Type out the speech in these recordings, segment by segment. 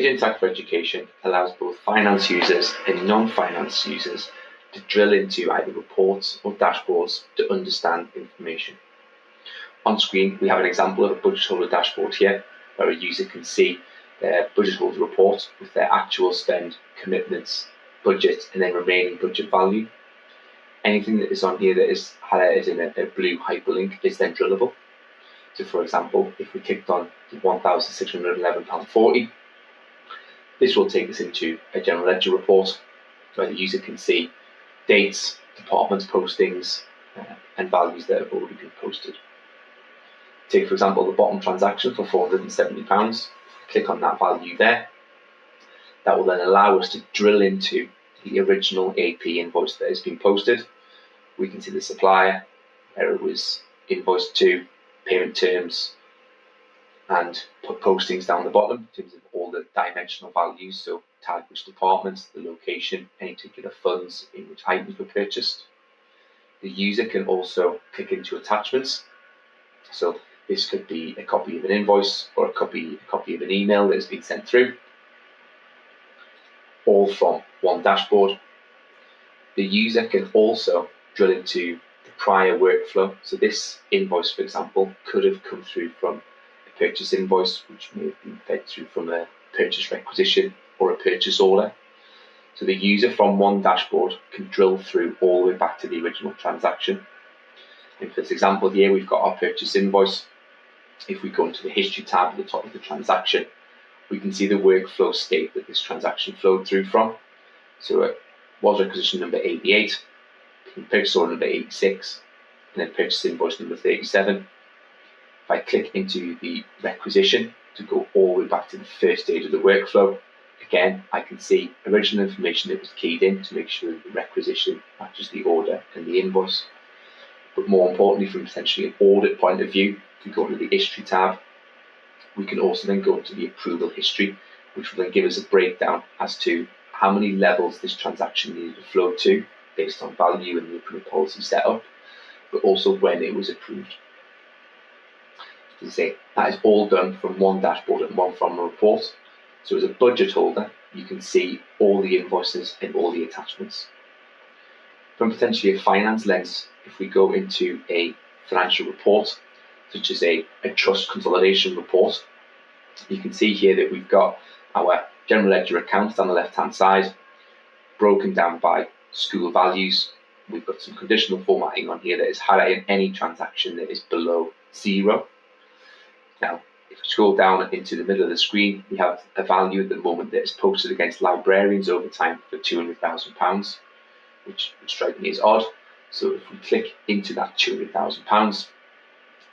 Sage Interact for Education allows both finance users and non-finance users to drill into either reports or dashboards to understand information. On screen, we have an example of a budget holder dashboard here, where a user can see their budget holder report with their actual spend, commitments, budget, and then remaining budget value. Anything that is on here that is highlighted in a blue hyperlink is then drillable. So for example, if we clicked on the £1,611.40, this will take us into a general ledger report where the user can see dates, department postings, and values that have already been posted. Take, for example, the bottom transaction for £470. Click on that value there. That will then allow us to drill into the original AP invoice that has been posted. We can see the supplier, where it was invoiced to, payment terms, and put postings down the bottom in terms of all the dimensional values, so tag which departments, the location, any particular funds in which items were purchased. The user can also click into attachments. So this could be a copy of an invoice or a copy of an email that has been sent through, all from one dashboard. The user can also drill into the prior workflow. So this invoice, for example, could have come through from a purchase invoice, which may have been fed through from a purchase requisition or a purchase order. So the user from one dashboard can drill through all the way back to the original transaction. And for this example here, we've got our purchase invoice. If we go into the history tab at the top of the transaction, we can see the workflow state that this transaction flowed through from. So it was requisition number 88, purchase order number 86, and then purchase invoice number 37. If I click into the requisition to go all the way back to the first stage of the workflow, again, I can see original information that was keyed in to make sure that the requisition matches the order and the invoice. But more importantly, from potentially an audit point of view, if we go into the history tab, we can also then go into the approval history, which will then give us a breakdown as to how many levels this transaction needed to flow to based on value and the approval policy setup, but also when it was approved. As I say, that is all done from one dashboard and one from a report. So as a budget holder, you can see all the invoices and all the attachments. From potentially a finance lens, if we go into a financial report, such as a trust consolidation report, you can see here that we've got our general ledger accounts down the left-hand side, broken down by school values. We've got some conditional formatting on here that is highlighting any transaction that is below 0. Now, if we scroll down into the middle of the screen, we have a value at the moment that is posted against librarians over time for £200,000, which would strike me as odd. So if we click into that £200,000,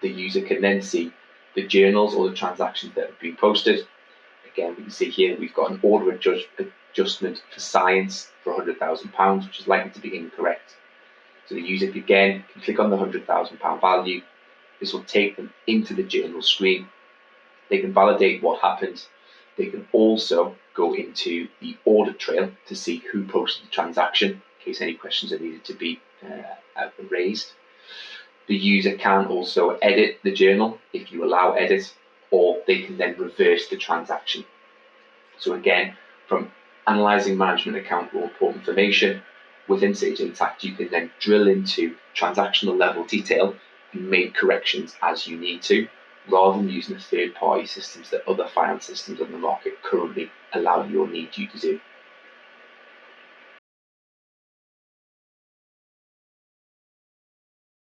the user can then see the journals or the transactions that have been posted. Again, we can see here that we've got an order adjustment for science for £100,000, which is likely to be incorrect. So the user again can click on the £100,000 value. This will take them into the journal screen. They can validate what happened. They can also go into the audit trail to see who posted the transaction, in case any questions are needed to be raised. The user can also edit the journal if you allow edit, or they can then reverse the transaction. So again, from analysing management account or report information within Sage Interact, you can then drill into transactional level detail and make corrections as you need to, rather than using the third-party systems that other finance systems on the market currently allow you or need you to do.